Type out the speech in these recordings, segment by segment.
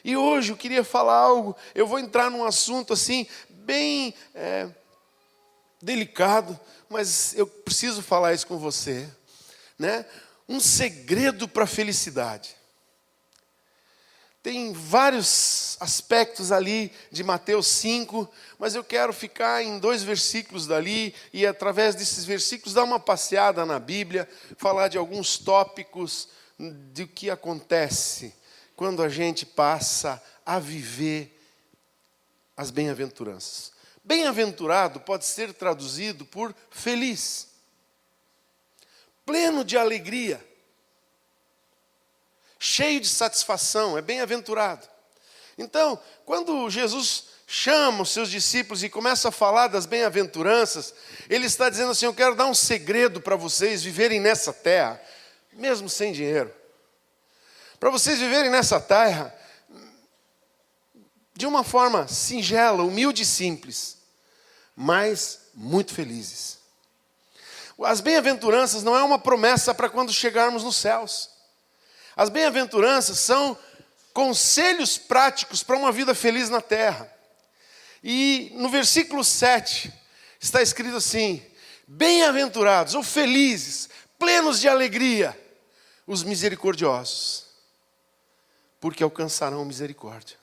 E hoje eu queria falar algo, eu vou entrar num assunto assim, bem delicado, mas eu preciso falar isso com você, né? Um segredo para a felicidade. Tem vários aspectos ali de Mateus 5, mas eu quero ficar em 2 versículos dali e através desses versículos dar uma passeada na Bíblia, falar de alguns tópicos do que acontece quando a gente passa a viver as bem-aventuranças. Bem-aventurado pode ser traduzido por feliz, pleno de alegria, cheio de satisfação, é bem-aventurado. Então, quando Jesus chama os seus discípulos e começa a falar das bem-aventuranças, ele está dizendo assim: eu quero dar um segredo para vocês viverem nessa terra, mesmo sem dinheiro. Para vocês viverem nessa terra de uma forma singela, humilde e simples, mas muito felizes. As bem-aventuranças não é uma promessa para quando chegarmos nos céus. As bem-aventuranças são conselhos práticos para uma vida feliz na terra. E no versículo 7 está escrito assim: bem-aventurados ou felizes, plenos de alegria, os misericordiosos, porque alcançarão misericórdia.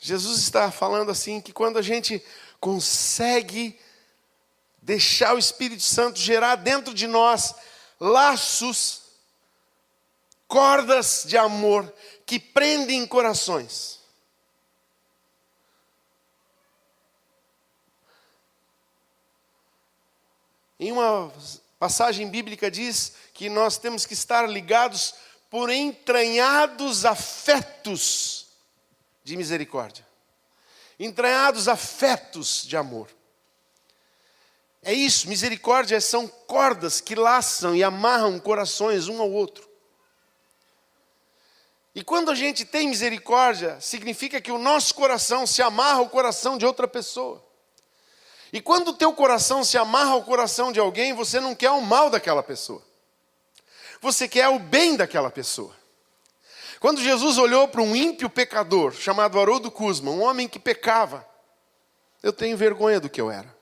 Jesus está falando assim que quando a gente consegue deixar o Espírito Santo gerar dentro de nós laços, cordas de amor que prendem corações. Em uma passagem bíblica diz que nós temos que estar ligados por entranhados afetos de misericórdia, entranhados afetos de amor. É isso, misericórdia são cordas que laçam e amarram corações um ao outro. E quando a gente tem misericórdia, significa que o nosso coração se amarra ao coração de outra pessoa. E quando o teu coração se amarra ao coração de alguém, você não quer o mal daquela pessoa. Você quer o bem daquela pessoa. Quando Jesus olhou para um ímpio pecador, chamado Haroldo Kuzma, um homem que pecava, eu tenho vergonha do que eu era.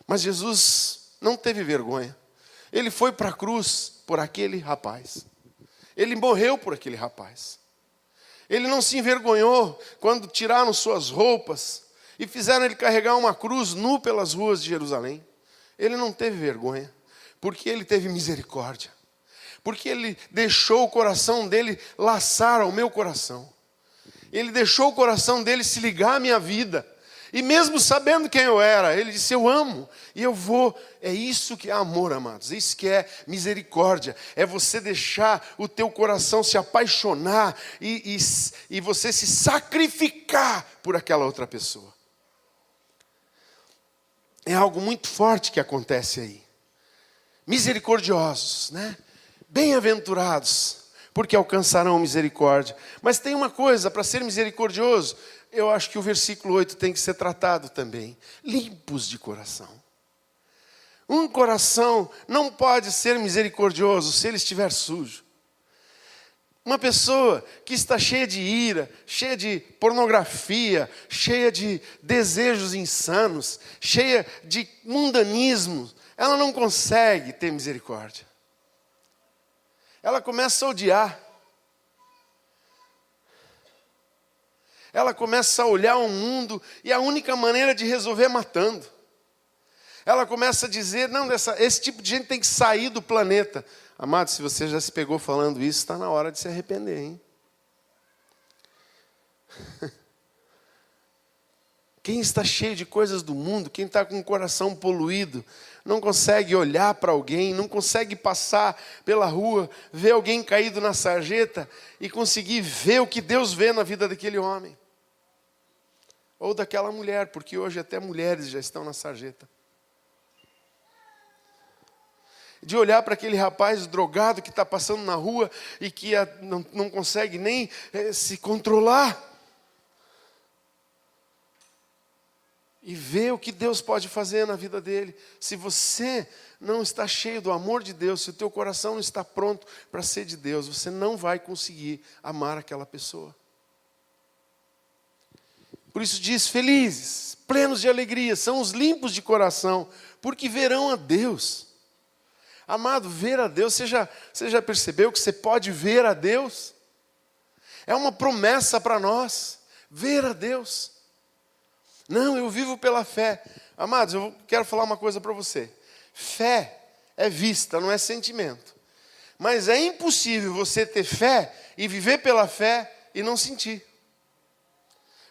Mas Jesus não teve vergonha. Ele foi para a cruz por aquele rapaz. Ele morreu por aquele rapaz. Ele não se envergonhou quando tiraram suas roupas e fizeram ele carregar uma cruz nu pelas ruas de Jerusalém. Ele não teve vergonha, porque ele teve misericórdia. Porque ele deixou o coração dele laçar ao meu coração. Ele deixou o coração dele se ligar à minha vida. E mesmo sabendo quem eu era, ele disse: eu amo e eu vou. É isso que é amor, amados. É isso que é misericórdia. É você deixar o teu coração se apaixonar e você se sacrificar por aquela outra pessoa. É algo muito forte que acontece aí. Misericordiosos, né? Bem-aventurados, porque alcançarão misericórdia. Mas tem uma coisa, para ser misericordioso, eu acho que o versículo 8 tem que ser tratado também. Limpos de coração. Um coração não pode ser misericordioso se ele estiver sujo. Uma pessoa que está cheia de ira, cheia de pornografia, cheia de desejos insanos, cheia de mundanismo, ela não consegue ter misericórdia. Ela começa a odiar. Ela começa a olhar o mundo e a única maneira de resolver é matando. Ela começa a dizer: não, esse tipo de gente tem que sair do planeta. Amado, se você já se pegou falando isso, está na hora de se arrepender, hein? Quem está cheio de coisas do mundo, quem está com o coração poluído, não consegue olhar para alguém, não consegue passar pela rua, ver alguém caído na sarjeta e conseguir ver o que Deus vê na vida daquele homem. Ou daquela mulher, porque hoje até mulheres já estão na sarjeta. De olhar para aquele rapaz drogado que está passando na rua e que não consegue nem se controlar. e ver o que Deus pode fazer na vida dele. Se você não está cheio do amor de Deus, se o teu coração não está pronto para ser de Deus, você não vai conseguir amar aquela pessoa. Por isso diz, felizes, plenos de alegria, são os limpos de coração, porque verão a Deus. Amado, ver a Deus, você já percebeu que você pode ver a Deus? É uma promessa para nós, ver a Deus. Não, eu vivo pela fé. Amados, eu quero falar uma coisa para você. Fé é vista, não é sentimento. Mas é impossível você ter fé e viver pela fé e não sentir.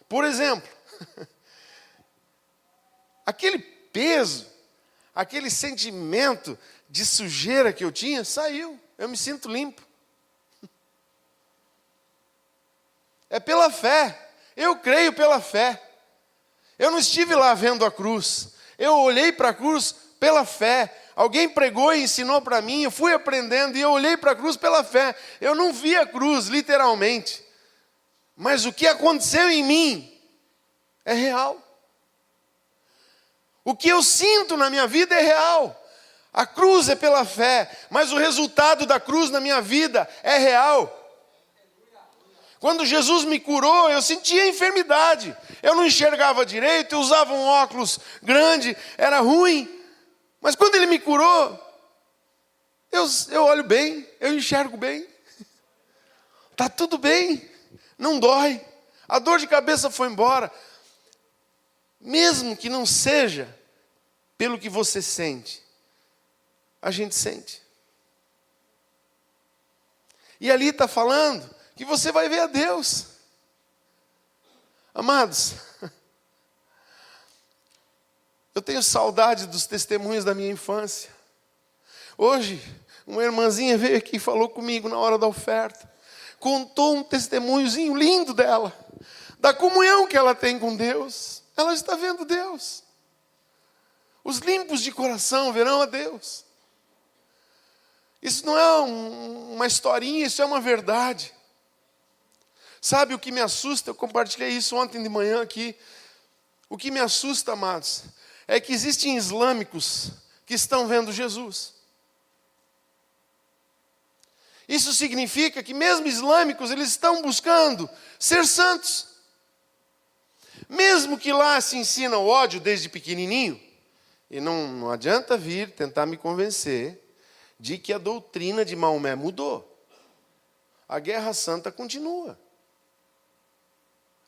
Por exemplo, aquele peso, aquele sentimento de sujeira que eu tinha, saiu. Eu me sinto limpo. É pela fé. Eu creio pela fé. Eu não estive lá vendo a cruz. Eu olhei para a cruz pela fé. Alguém pregou e ensinou para mim, eu fui aprendendo e eu olhei para a cruz pela fé. Eu não vi a cruz, literalmente. Mas o que aconteceu em mim é real. O que eu sinto na minha vida é real. A cruz é pela fé, mas o resultado da cruz na minha vida é real. Quando Jesus me curou, eu sentia enfermidade. Eu não enxergava direito, eu usava um óculos grande, era ruim. Mas quando Ele me curou, eu olho bem, eu enxergo bem. Está tudo bem, não dói. A dor de cabeça foi embora. Mesmo que não seja pelo que você sente, a gente sente. E ali está falando que você vai ver a Deus. Amados, eu tenho saudade dos testemunhos da minha infância. Hoje, uma irmãzinha veio aqui e falou comigo na hora da oferta. Contou um testemunhozinho lindo dela, da comunhão que ela tem com Deus. Ela está vendo Deus. Os limpos de coração verão a Deus. Isso não é uma historinha, isso é uma verdade. Sabe o que me assusta? Eu compartilhei isso ontem de manhã aqui. O que me assusta, amados, é que existem islâmicos que estão vendo Jesus. Isso significa que mesmo islâmicos, eles estão buscando ser santos. Mesmo que lá se ensina o ódio desde pequenininho, e não adianta vir tentar me convencer de que a doutrina de Maomé mudou. A guerra santa continua.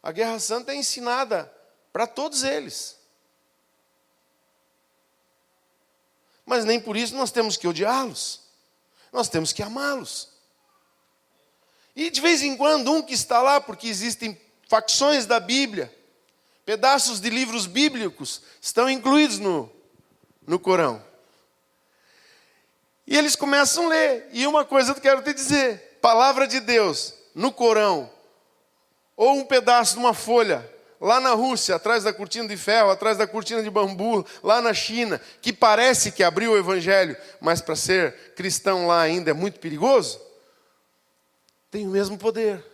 A guerra santa é ensinada para todos eles. Mas nem por isso nós temos que odiá-los. Nós temos que amá-los. E de vez em quando um que está lá, porque existem facções da Bíblia, pedaços de livros bíblicos estão incluídos no Corão. E eles começam a ler. E uma coisa eu quero te dizer. Palavra de Deus no Corão. Ou um pedaço de uma folha. Lá na Rússia, atrás da cortina de ferro, atrás da cortina de bambu. Lá na China. Que parece que abriu o Evangelho. Mas para ser cristão lá ainda é muito perigoso. Tem o mesmo poder.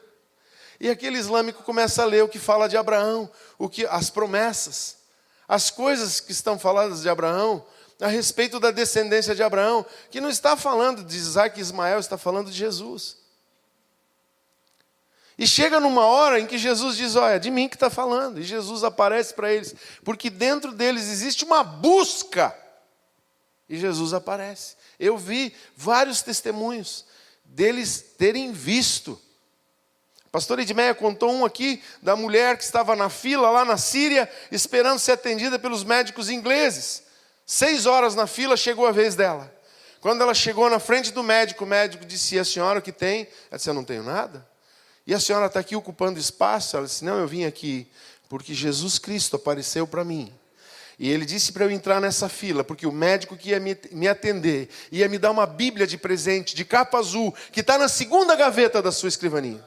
E aquele islâmico começa a ler o que fala de Abraão. As promessas. As coisas que estão faladas de Abraão. A respeito da descendência de Abraão, que não está falando de Isaac e Ismael, está falando de Jesus. E chega numa hora em que Jesus diz, olha, de mim que está falando. E Jesus aparece para eles, porque dentro deles existe uma busca. E Jesus aparece. Eu vi vários testemunhos deles terem visto. A pastora Edmeia contou um aqui, da mulher que estava na fila lá na Síria, esperando ser atendida pelos médicos ingleses. 6 horas na fila, chegou a vez dela. Quando ela chegou na frente do médico, o médico disse, e a senhora o que tem? Ela disse, eu não tenho nada. E a senhora está aqui ocupando espaço? Ela disse, não, eu vim aqui porque Jesus Cristo apareceu para mim. E ele disse para eu entrar nessa fila, porque o médico que ia me atender, ia me dar uma Bíblia de presente, de capa azul, que está na segunda gaveta da sua escrivaninha.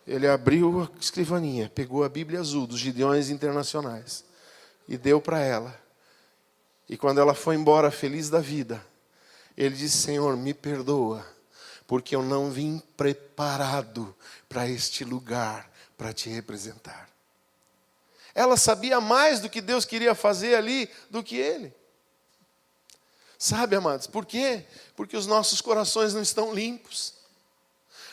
Ele abriu a escrivaninha, pegou a Bíblia azul dos Gideões Internacionais e deu para ela. E quando ela foi embora feliz da vida, ele disse, Senhor, me perdoa, porque eu não vim preparado para este lugar, para te representar. Ela sabia mais do que Deus queria fazer ali do que ele. Sabe, amados, por quê? Porque os nossos corações não estão limpos.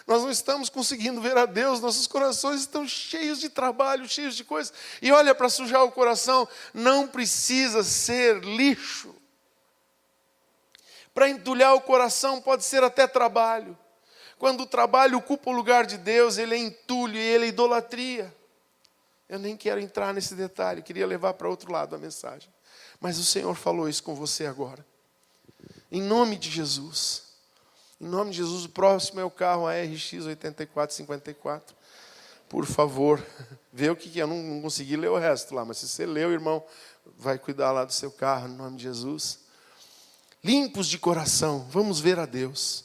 Nós não estamos conseguindo ver a Deus, nossos corações estão cheios de trabalho, cheios de coisas. E olha, para sujar o coração, não precisa ser lixo. Para entulhar o coração pode ser até trabalho. Quando o trabalho ocupa o lugar de Deus, ele é entulho e ele é idolatria. Eu nem quero entrar nesse detalhe, queria levar para outro lado a mensagem. Mas o Senhor falou isso com você agora. Em nome de Jesus. Em nome de Jesus, o próximo é o carro ARX 8454. Por favor, vê o que é. Eu não consegui ler o resto lá, mas se você leu, irmão, vai cuidar lá do seu carro, em nome de Jesus. Limpos de coração, vamos ver a Deus.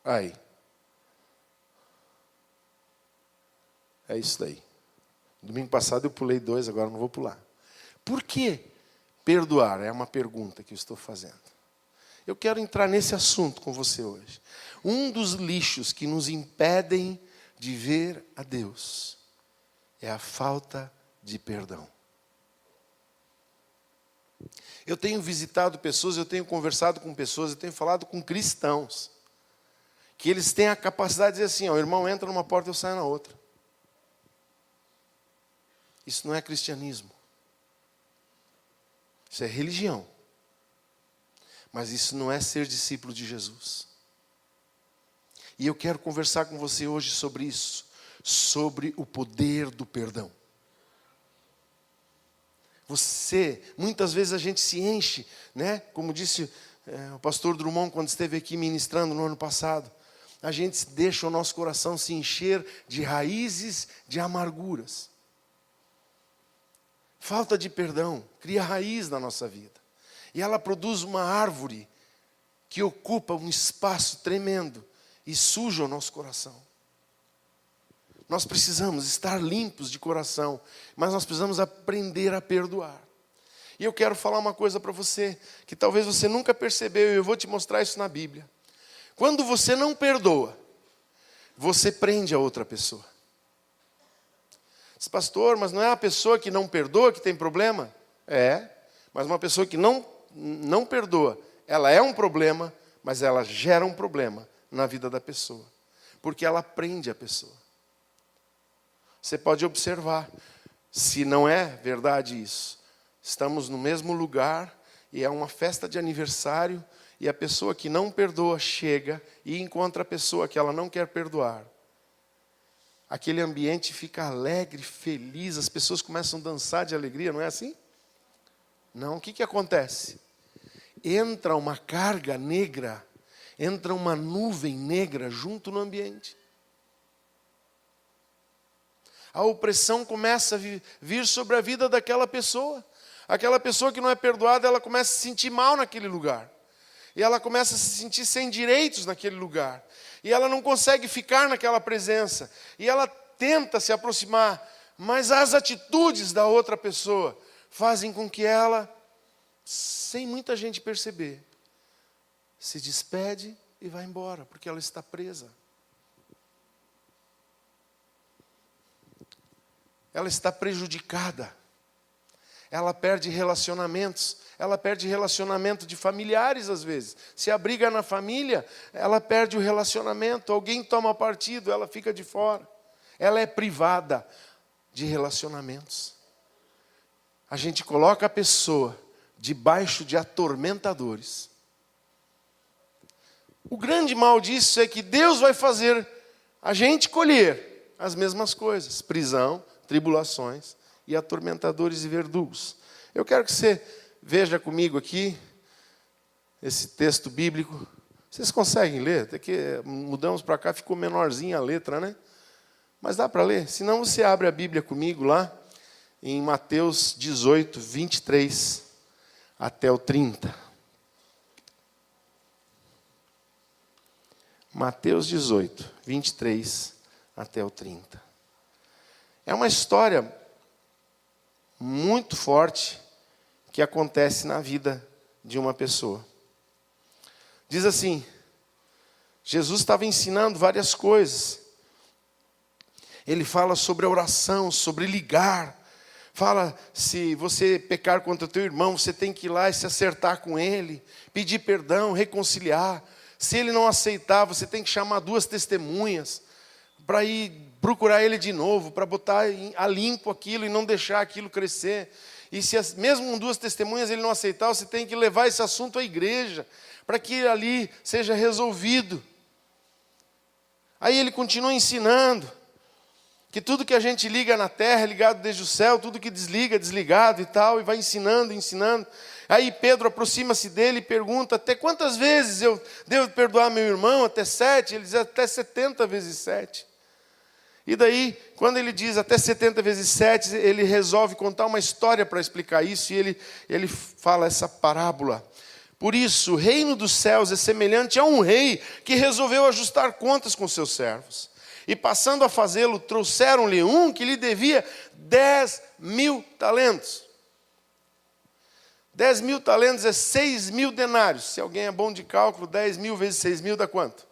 Aí. É isso daí. Domingo passado eu pulei 2, agora não vou pular. Por que perdoar? É uma pergunta que eu estou fazendo. Eu quero entrar nesse assunto com você hoje. Um dos lixos que nos impedem de ver a Deus é a falta de perdão. Eu tenho visitado pessoas, eu tenho conversado com pessoas, eu tenho falado com cristãos, que eles têm a capacidade de dizer assim, ó, o irmão entra numa porta e eu saio na outra. Isso não é cristianismo. Isso é religião. Mas isso não é ser discípulo de Jesus. E eu quero conversar com você hoje sobre isso. Sobre o poder do perdão. Muitas vezes a gente se enche, né? Como disse o pastor Drummond quando esteve aqui ministrando no ano passado. A gente deixa o nosso coração se encher de raízes de amarguras. Falta de perdão cria raiz na nossa vida. E ela produz uma árvore que ocupa um espaço tremendo e suja o nosso coração. Nós precisamos estar limpos de coração, mas nós precisamos aprender a perdoar. E eu quero falar uma coisa para você, que talvez você nunca percebeu, e eu vou te mostrar isso na Bíblia. Quando você não perdoa, você prende a outra pessoa. Diz, pastor, mas não é a pessoa que não perdoa que tem problema? É, mas uma pessoa que não perdoa, ela é um problema, mas ela gera um problema na vida da pessoa. Porque ela prende a pessoa. Você pode observar, se não é verdade isso. Estamos no mesmo lugar e é uma festa de aniversário e a pessoa que não perdoa chega e encontra a pessoa que ela não quer perdoar. Aquele ambiente fica alegre, feliz, as pessoas começam a dançar de alegria, não é assim? Não, o que acontece? Entra uma carga negra, entra uma nuvem negra junto no ambiente. A opressão começa a vir sobre a vida daquela pessoa. Aquela pessoa que não é perdoada, ela começa a se sentir mal naquele lugar. E ela começa a se sentir sem direitos naquele lugar. E ela não consegue ficar naquela presença. E ela tenta se aproximar. Mas as atitudes da outra pessoa fazem com que ela, sem muita gente perceber, se despede e vai embora, porque ela está presa. Ela está prejudicada. Ela perde relacionamentos. Ela perde relacionamento de familiares às vezes. Se abriga na família, ela perde o relacionamento. Alguém toma partido, ela fica de fora. Ela é privada de relacionamentos. A gente coloca a pessoa debaixo de atormentadores. O grande mal disso é que Deus vai fazer a gente colher as mesmas coisas. Prisão, tribulações e atormentadores e verdugos. Eu quero que você veja comigo aqui esse texto bíblico. Vocês conseguem ler? Até que mudamos para cá, ficou menorzinha a letra, né? Mas dá para ler? Se não, você abre a Bíblia comigo lá, em Mateus 18, 23 até o 30. Mateus 18, 23 até o 30. É uma história muito forte que acontece na vida de uma pessoa. Diz assim: Jesus estava ensinando várias coisas. Ele fala sobre a oração, sobre ligar. Fala, se você pecar contra teu irmão, você tem que ir lá e se acertar com ele, pedir perdão, reconciliar. Se ele não aceitar, você tem que chamar 2 testemunhas para ir procurar ele de novo, para botar a limpo aquilo e não deixar aquilo crescer. E se mesmo com 2 testemunhas ele não aceitar, você tem que levar esse assunto à igreja, para que ali seja resolvido. Aí ele continua ensinando que tudo que a gente liga na terra é ligado desde o céu, tudo que desliga é desligado e tal, e vai ensinando. Aí Pedro aproxima-se dele e pergunta, até quantas vezes eu devo perdoar meu irmão? Até 7? Ele diz, até 70 vezes 7. E daí, quando ele diz até 70 vezes 7, ele resolve contar uma história para explicar isso, e ele fala essa parábola. Por isso, o reino dos céus é semelhante a um rei que resolveu ajustar contas com seus servos. E passando a fazê-lo, trouxeram-lhe um que lhe devia 10.000 talentos. 10.000 talentos é 6.000 denários. Se alguém é bom de cálculo, 10.000 vezes 6.000 dá quanto?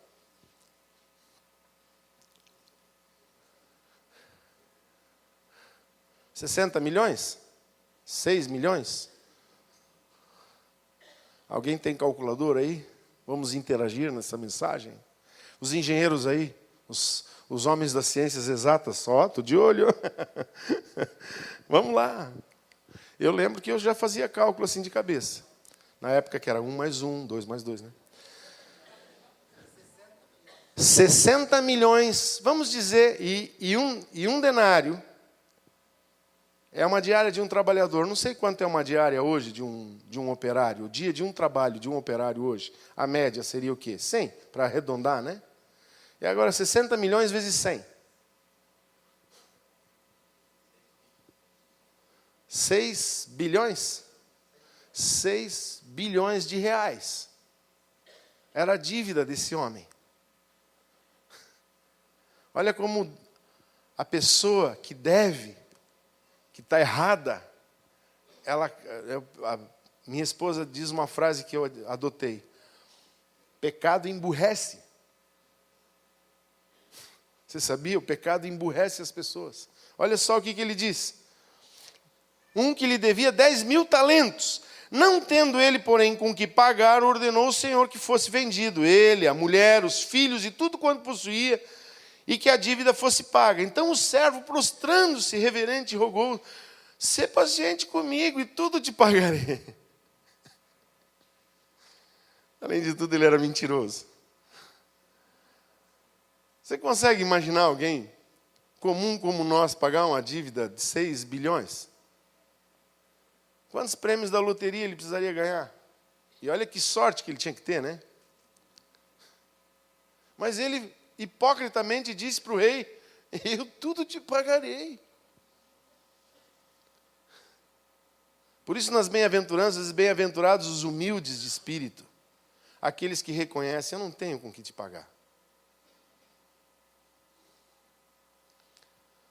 $60 milhões? 6 milhões? Alguém tem calculador aí? Vamos interagir nessa mensagem? Os engenheiros aí, os homens das ciências exatas, estou de olho. Vamos lá. Eu lembro que eu já fazia cálculo assim de cabeça. Na época que era 1 mais 1, 2 mais 2, né? 60 milhões, vamos dizer, e um denário é uma diária de um trabalhador. Não sei quanto é uma diária hoje de um operário. O dia de um trabalho de um operário hoje, a média seria o quê? 100, para arredondar, né? E agora 60 milhões vezes 100. 6 bilhões? 6 bilhões de reais. Era a dívida desse homem. Olha como a pessoa que deve, que está errada, minha esposa diz uma frase que eu adotei: pecado emburrece. Você sabia? O pecado emburrece as pessoas. Olha só o que ele diz. Um que lhe devia 10.000 talentos. Não tendo ele, porém, com que pagar, ordenou o Senhor que fosse vendido, ele, a mulher, os filhos e tudo quanto possuía, e que a dívida fosse paga. Então o servo, prostrando-se reverente, rogou: sê paciente comigo e tudo te pagarei. Além de tudo, ele era mentiroso. Você consegue imaginar alguém comum como nós pagar uma dívida de 6 bilhões? Quantos prêmios da loteria ele precisaria ganhar? E olha que sorte que ele tinha que ter, né? Mas ele hipocritamente disse para o rei: eu tudo te pagarei. Por isso nas bem-aventuranças, bem-aventurados os humildes de espírito, aqueles que reconhecem: eu não tenho com que te pagar.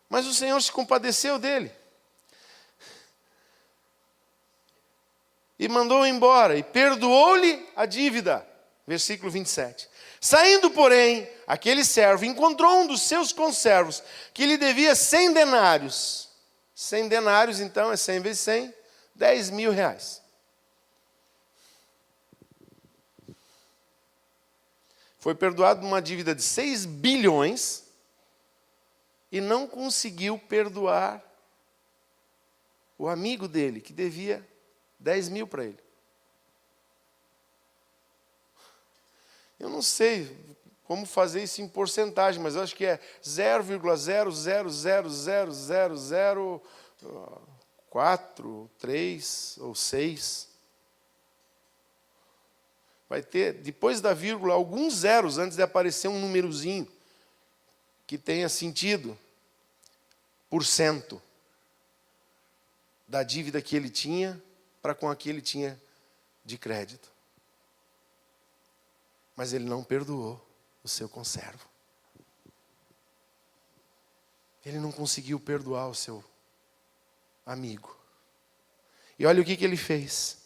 Mas o Senhor se compadeceu dele e mandou-o embora e perdoou-lhe a dívida. Versículo 27. Saindo, porém, aquele servo encontrou um dos seus conservos que lhe devia 100 denários. 100 denários, então, é 100 vezes 100, 10.000 reais. Foi perdoado uma dívida de 6 bilhões e não conseguiu perdoar o amigo dele, que devia 10.000 para ele. Eu não sei como fazer isso em porcentagem, mas eu acho que é 0,0000004, 3 ou 6. Vai ter, depois da vírgula, alguns zeros antes de aparecer um númerozinho que tenha sentido, por cento da dívida que ele tinha para com a que ele tinha de crédito. Mas ele não perdoou o seu conservo. Ele não conseguiu perdoar o seu amigo. E olha o que ele fez.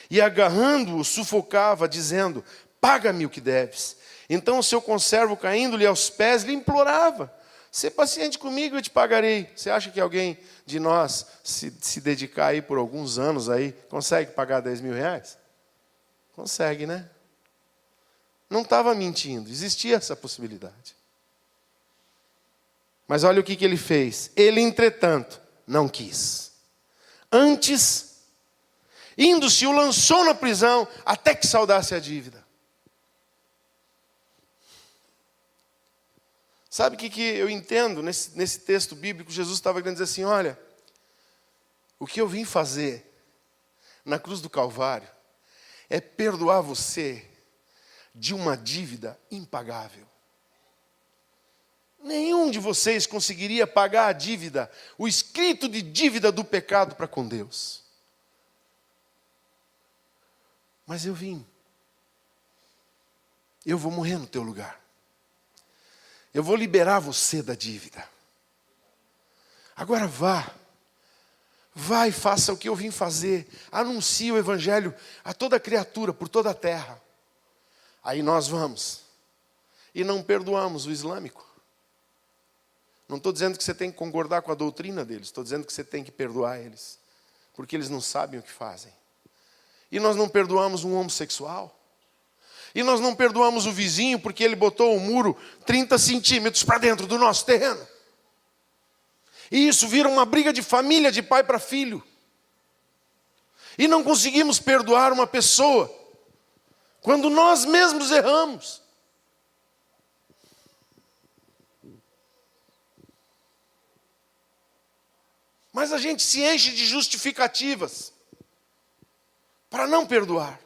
E agarrando-o, sufocava, dizendo: paga-me o que deves. Então o seu conservo, caindo-lhe aos pés, lhe implorava: sê paciente comigo, eu te pagarei. Você acha que alguém de nós, se dedicar aí por alguns anos aí, consegue pagar 10 mil reais? Consegue, né? Não estava mentindo, existia essa possibilidade. Mas olha o que ele fez. Ele, entretanto, não quis. Antes, indo-se, o lançou na prisão até que saudasse a dívida. Sabe o que eu entendo nesse texto bíblico? Jesus estava querendo dizer assim: olha, o que eu vim fazer na cruz do Calvário é perdoar você de uma dívida impagável. Nenhum de vocês conseguiria pagar a dívida, o escrito de dívida do pecado para com Deus. Mas eu vim. Eu vou morrer no teu lugar. Eu vou liberar você da dívida. Agora vá e faça o que eu vim fazer. Anuncie o evangelho a toda criatura, por toda a terra. Aí nós vamos e não perdoamos o islâmico. Não estou dizendo que você tem que concordar com a doutrina deles. Estou dizendo que você tem que perdoar eles. Porque eles não sabem o que fazem. E nós não perdoamos um homossexual. E nós não perdoamos o vizinho porque ele botou um muro 30 centímetros para dentro do nosso terreno. E isso vira uma briga de família, de pai para filho. E não conseguimos perdoar uma pessoa quando nós mesmos erramos. Mas a gente se enche de justificativas para não perdoar.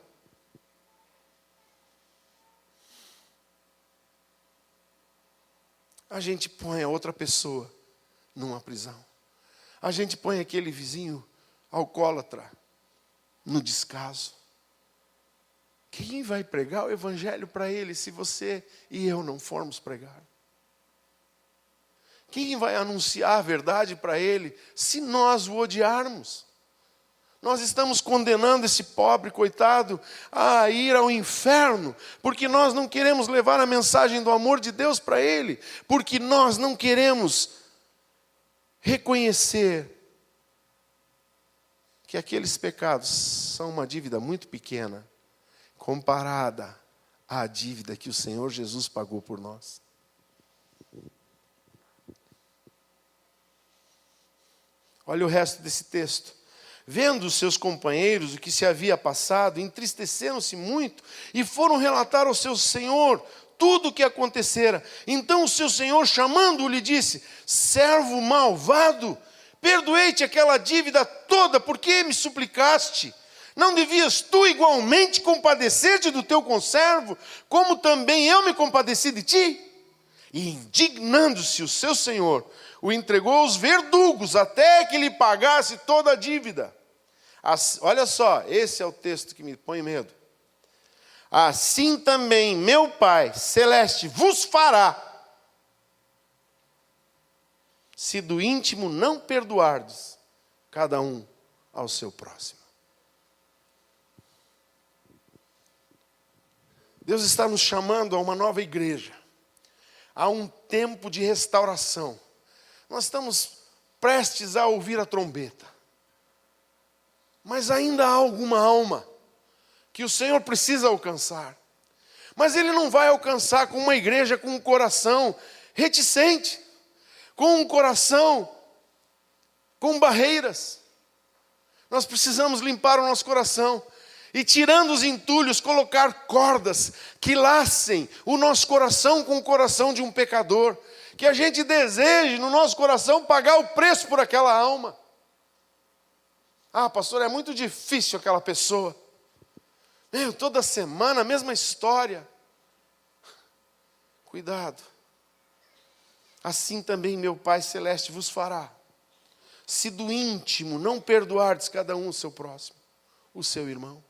A gente põe a outra pessoa numa prisão. A gente põe aquele vizinho alcoólatra no descaso. Quem vai pregar o evangelho para ele se você e eu não formos pregar? Quem vai anunciar a verdade para ele se nós o odiarmos? Nós estamos condenando esse pobre coitado a ir ao inferno, porque nós não queremos levar a mensagem do amor de Deus para ele, porque nós não queremos reconhecer que aqueles pecados são uma dívida muito pequena, comparada à dívida que o Senhor Jesus pagou por nós. Olha o resto desse texto. Vendo os seus companheiros o que se havia passado, entristeceram-se muito e foram relatar ao seu senhor tudo o que acontecera. Então o seu senhor, chamando-o, lhe disse: servo malvado, perdoei-te aquela dívida toda, por que me suplicaste? Não devias tu igualmente compadecer-te do teu conservo, como também eu me compadeci de ti? E indignando-se o seu senhor, o entregou aos verdugos até que lhe pagasse toda a dívida. Olha só, esse é o texto que me põe medo. Assim também meu Pai Celeste vos fará, se do íntimo não perdoardes cada um ao seu próximo. Deus está nos chamando a uma nova igreja, a um tempo de restauração. Nós estamos prestes a ouvir a trombeta. Mas ainda há alguma alma que o Senhor precisa alcançar. Mas Ele não vai alcançar com uma igreja com um coração reticente, com um coração com barreiras. Nós precisamos limpar o nosso coração e, tirando os entulhos, colocar cordas que lacem o nosso coração com o coração de um pecador. Que a gente deseje no nosso coração pagar o preço por aquela alma. Ah, pastor, é muito difícil aquela pessoa. Toda semana a mesma história. Cuidado. Assim também meu Pai Celeste vos fará, se do íntimo não perdoardes cada um o seu próximo, o seu irmão.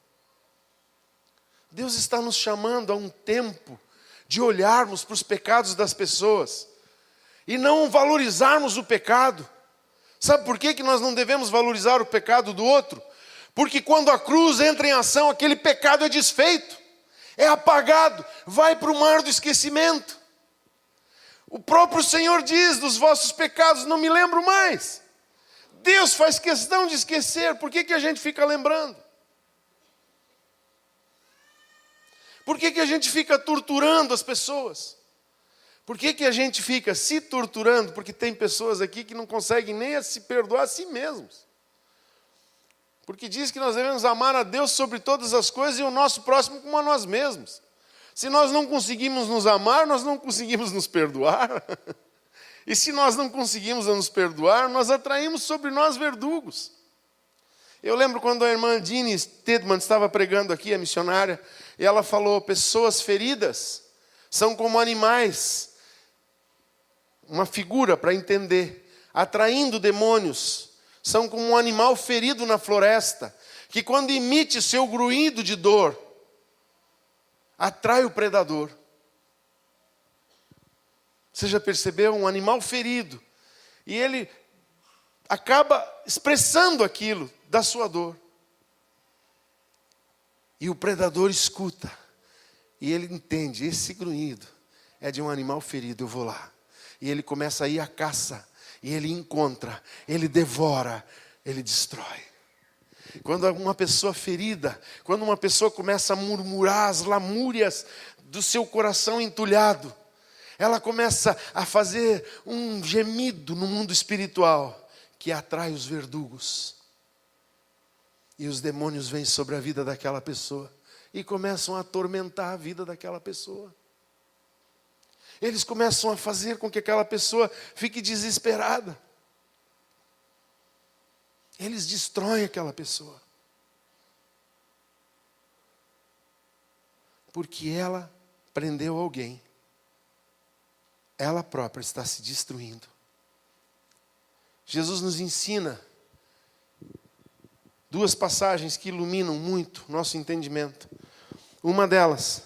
Deus está nos chamando a um tempo de olharmos para os pecados das pessoas e não valorizarmos o pecado. Sabe por que nós não devemos valorizar o pecado do outro? Porque quando a cruz entra em ação, aquele pecado é desfeito. é apagado, vai para o mar do esquecimento. O próprio Senhor diz: dos vossos pecados não me lembro mais. Deus faz questão de esquecer. Por que a gente fica lembrando? Por que a gente fica torturando as pessoas? Por que a gente fica se torturando? Porque tem pessoas aqui que não conseguem nem se perdoar a si mesmos. Porque diz que nós devemos amar a Deus sobre todas as coisas e o nosso próximo como a nós mesmos. Se nós não conseguimos nos amar, nós não conseguimos nos perdoar. E se nós não conseguimos nos perdoar, nós atraímos sobre nós verdugos. Eu lembro quando a irmã Dini Stedman estava pregando aqui, a missionária, e ela falou: pessoas feridas são como animais. Uma figura para entender. Atraindo demônios. São como um animal ferido na floresta, que quando emite seu grunhido de dor, atrai o predador. Você já percebeu? Um animal ferido. E ele acaba expressando aquilo da sua dor. E o predador escuta. E ele entende: esse grunhido é de um animal ferido, eu vou lá. E ele começa a ir à caça. E ele encontra, ele devora, ele destrói. Quando uma pessoa ferida, quando uma pessoa começa a murmurar as lamúrias do seu coração entulhado, ela começa a fazer um gemido no mundo espiritual que atrai os verdugos. E os demônios vêm sobre a vida daquela pessoa e começam a atormentar a vida daquela pessoa. Eles começam a fazer com que aquela pessoa fique desesperada. Eles destroem aquela pessoa. Porque ela prendeu alguém. Ela própria está se destruindo. Jesus nos ensina duas passagens que iluminam muito nosso entendimento. Uma delas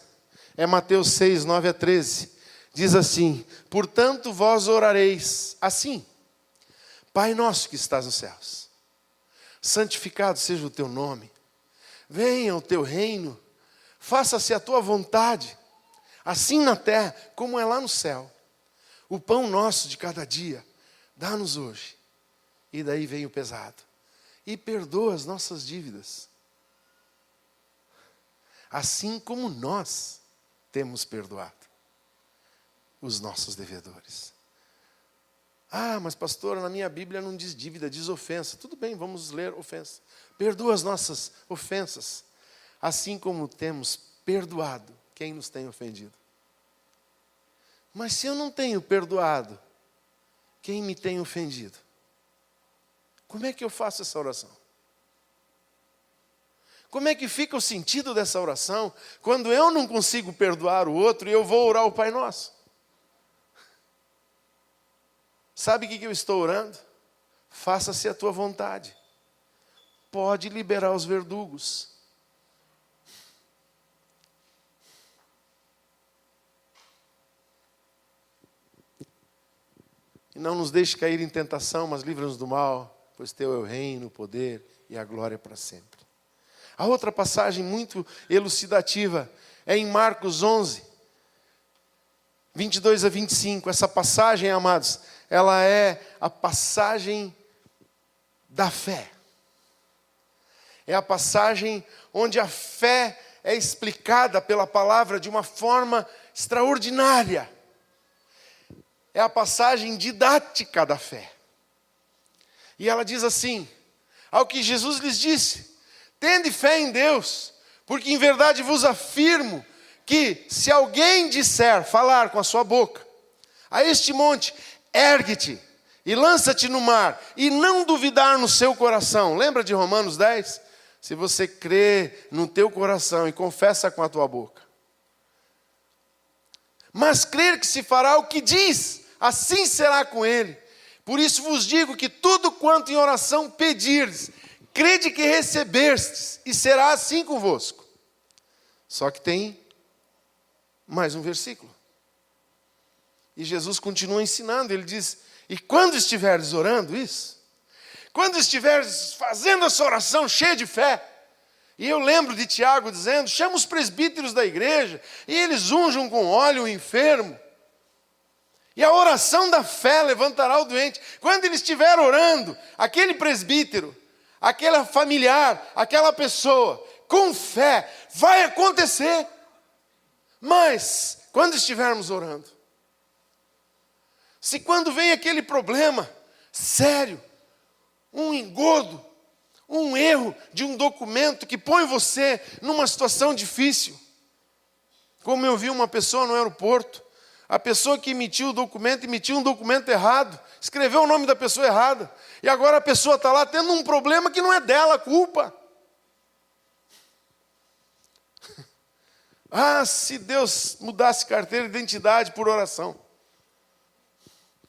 é Mateus 6, 9 a 13. Diz assim: portanto vós orareis assim: Pai nosso que estás nos céus, santificado seja o teu nome, venha o teu reino, faça-se a tua vontade, assim na terra como é lá no céu. O pão nosso de cada dia, dá-nos hoje. E daí vem o pesado: e perdoa as nossas dívidas, assim como nós temos perdoado os nossos devedores. Ah, mas pastor, na minha Bíblia não diz dívida, diz ofensa. Tudo bem, vamos ler ofensa. Perdoa as nossas ofensas, assim como temos perdoado quem nos tem ofendido. Mas se eu não tenho perdoado quem me tem ofendido, como é que eu faço essa oração? Como é que fica o sentido dessa oração quando eu não consigo perdoar o outro e eu vou orar o Pai Nosso? Sabe o que eu estou orando? Faça-se a tua vontade. Pode liberar os verdugos. E não nos deixe cair em tentação, mas livra-nos do mal, pois teu é o reino, o poder e a glória para sempre. A outra passagem muito elucidativa é em Marcos 11, 22 a 25. Essa passagem, amados, ela é a passagem da fé. É a passagem onde a fé é explicada pela palavra de uma forma extraordinária. É a passagem didática da fé. E ela diz assim: ao que Jesus lhes disse: tende fé em Deus, porque em verdade vos afirmo que se alguém disser, falar com a sua boca, a este monte: ergue-te e lança-te no mar, e não duvidar no seu coração. Lembra de Romanos 10? Se você crê no teu coração e confessa com a tua boca, mas crer que se fará o que diz, assim será com ele. Por isso vos digo que tudo quanto em oração pedirdes, crede que recebestes, e será assim convosco. Só que tem mais um versículo. E Jesus continua ensinando, ele diz: e quando estiveres orando isso, quando estiveres fazendo essa oração cheia de fé, E eu lembro de Tiago dizendo, chama os presbíteros da igreja, e eles unjam com óleo o enfermo. E a oração da fé levantará o doente. Quando ele estiver orando, aquele presbítero, aquela familiar, aquela pessoa, com fé, vai acontecer. Mas, quando estivermos orando, se quando vem aquele problema sério, um engodo, um erro de um documento que põe você numa situação difícil, como eu vi uma pessoa no aeroporto, a pessoa que emitiu um documento errado, escreveu o nome da pessoa errada, e agora a pessoa está lá tendo um problema que não é dela a culpa. Ah, se Deus mudasse carteira de identidade por oração.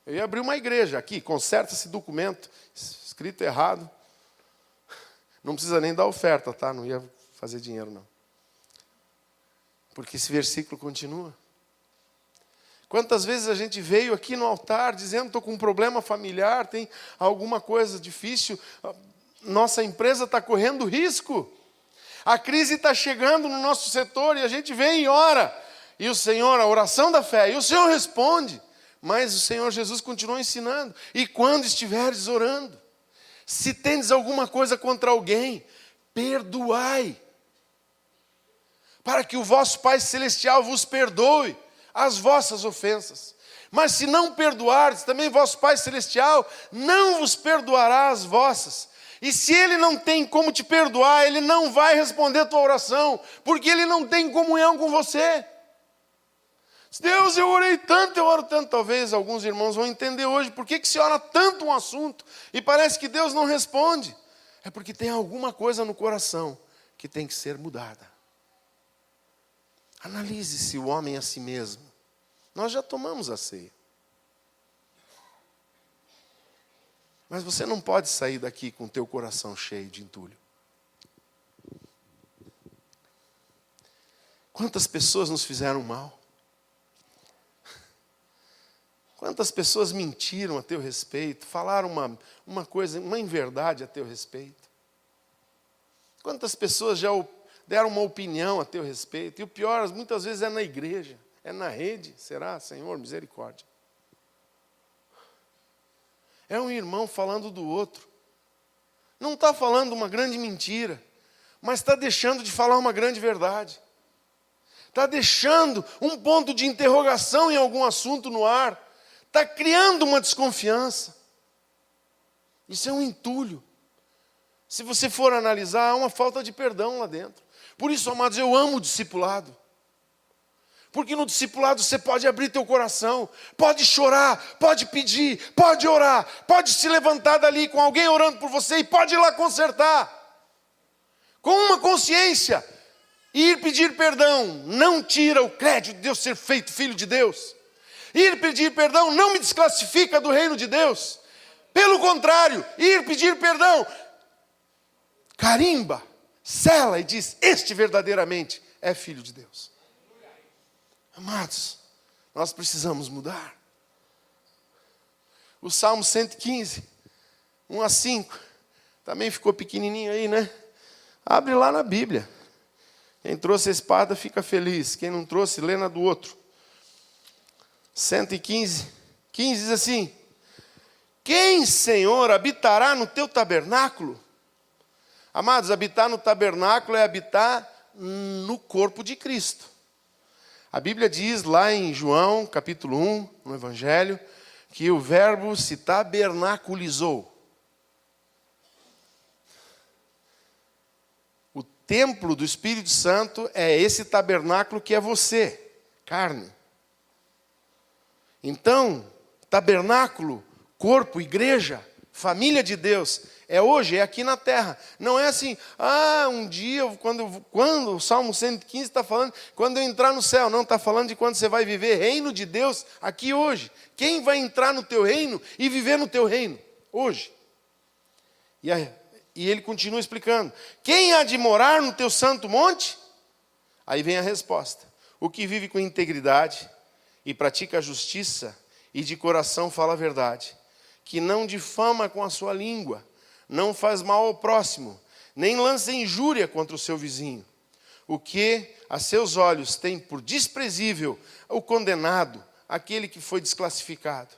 Eu ia abrir uma igreja aqui, conserta esse documento, escrito errado. Não precisa nem dar oferta, tá? Não ia fazer dinheiro, não. Porque esse versículo continua. Quantas vezes a gente veio aqui no altar dizendo, estou com um problema familiar, tem alguma coisa difícil, nossa empresa está correndo risco, a crise está chegando no nosso setor e a gente vem e ora, e o Senhor, a oração da fé, e o Senhor responde, mas o Senhor Jesus continua ensinando, e quando estiveres orando, se tendes alguma coisa contra alguém, perdoai, para que o vosso Pai Celestial vos perdoe as vossas ofensas. Mas se não perdoardes, também vosso Pai Celestial não vos perdoará as vossas. E se Ele não tem como te perdoar, Ele não vai responder a tua oração, porque Ele não tem comunhão com você. Deus, eu orei tanto, eu oro tanto. Talvez alguns irmãos vão entender hoje por que se ora tanto um assunto e parece que Deus não responde. É porque tem alguma coisa no coração que tem que ser mudada. Analise-se o homem a si mesmo. Nós já tomamos a ceia. Mas você não pode sair daqui com o teu coração cheio de entulho. Quantas pessoas nos fizeram mal? Quantas pessoas mentiram a teu respeito, falaram uma coisa, uma inverdade a teu respeito? Quantas pessoas já deram uma opinião a teu respeito? E o pior, muitas vezes é na igreja, é na rede. Será, Senhor, misericórdia. É um irmão falando do outro. Não está falando uma grande mentira, mas está deixando de falar uma grande verdade. Está deixando um ponto de interrogação em algum assunto no ar. Está criando uma desconfiança. Isso é um entulho. Se você for analisar, há uma falta de perdão lá dentro. Por isso, amados, eu amo o discipulado. Porque no discipulado você pode abrir teu coração, pode chorar, pode pedir, pode orar, pode se levantar dali com alguém orando por você e pode ir lá consertar. Com uma consciência, ir pedir perdão não tira o crédito de Deus ser feito filho de Deus. Ir pedir perdão não me desclassifica do reino de Deus. Pelo contrário, ir pedir perdão carimba, sela e diz, este verdadeiramente é filho de Deus. Amados, nós precisamos mudar. O Salmo 115, 1 a 5, também ficou pequenininho aí, né? Abre lá na Bíblia. Quem trouxe a espada fica feliz, quem não trouxe, lê na do outro. 115, 15 diz assim, quem, Senhor, habitará no teu tabernáculo? Amados, habitar no tabernáculo é habitar no corpo de Cristo. A Bíblia diz lá em João, capítulo 1, no Evangelho, que o verbo se tabernaculizou. O templo do Espírito Santo é esse tabernáculo que é você, carne. Então, tabernáculo, corpo, igreja, família de Deus, é hoje, é aqui na terra. Não é assim, um dia, quando o Salmo 115 está falando, quando eu entrar no céu. Não, está falando de quando você vai viver reino de Deus aqui hoje. Quem vai entrar no teu reino e viver no teu reino? Hoje. E ele continua explicando. Quem há de morar no teu santo monte? Aí vem a resposta. O que vive com integridade e pratica a justiça e de coração fala a verdade. Que não difama com a sua língua. Não faz mal ao próximo, nem lance injúria contra o seu vizinho. O que a seus olhos tem por desprezível o condenado, aquele que foi desclassificado,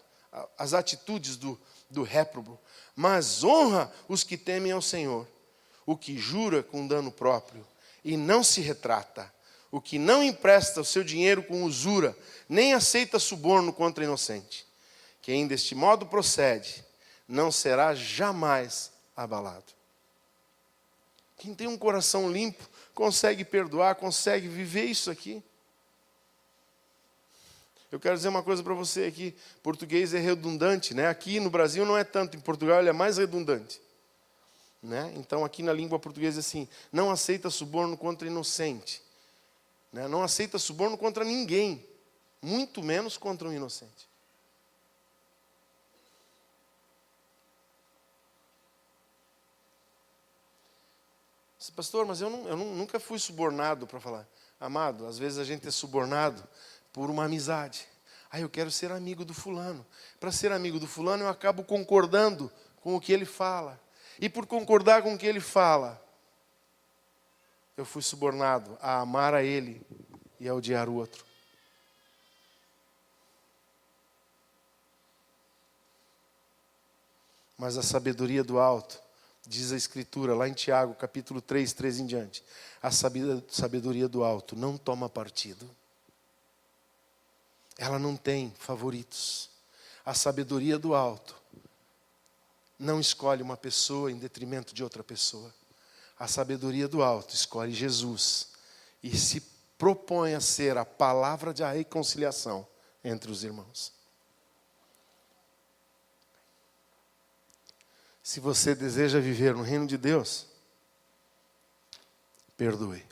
as atitudes do réprobo. Mas honra os que temem ao Senhor, o que jura com dano próprio e não se retrata, o que não empresta o seu dinheiro com usura, nem aceita suborno contra inocente. Quem deste modo procede, não será jamais abalado. Quem tem um coração limpo, consegue perdoar, consegue viver isso aqui. Eu quero dizer uma coisa para você aqui, português é redundante, né? Aqui no Brasil não é tanto, em Portugal ele é mais redundante. Né? Então aqui na língua portuguesa é assim, não aceita suborno contra inocente. Né? Não aceita suborno contra ninguém, muito menos contra um inocente. Pastor, mas eu nunca fui subornado para falar. Amado, às vezes a gente é subornado por uma amizade. Eu quero ser amigo do fulano. Para ser amigo do fulano, eu acabo concordando com o que ele fala. E por concordar com o que ele fala, eu fui subornado a amar a ele e a odiar o outro. Mas a sabedoria do alto, diz a Escritura, lá em Tiago, capítulo 3, 13 em diante. A sabedoria do alto não toma partido. Ela não tem favoritos. A sabedoria do alto não escolhe uma pessoa em detrimento de outra pessoa. A sabedoria do alto escolhe Jesus e se propõe a ser a palavra de reconciliação entre os irmãos. Se você deseja viver no reino de Deus, perdoe.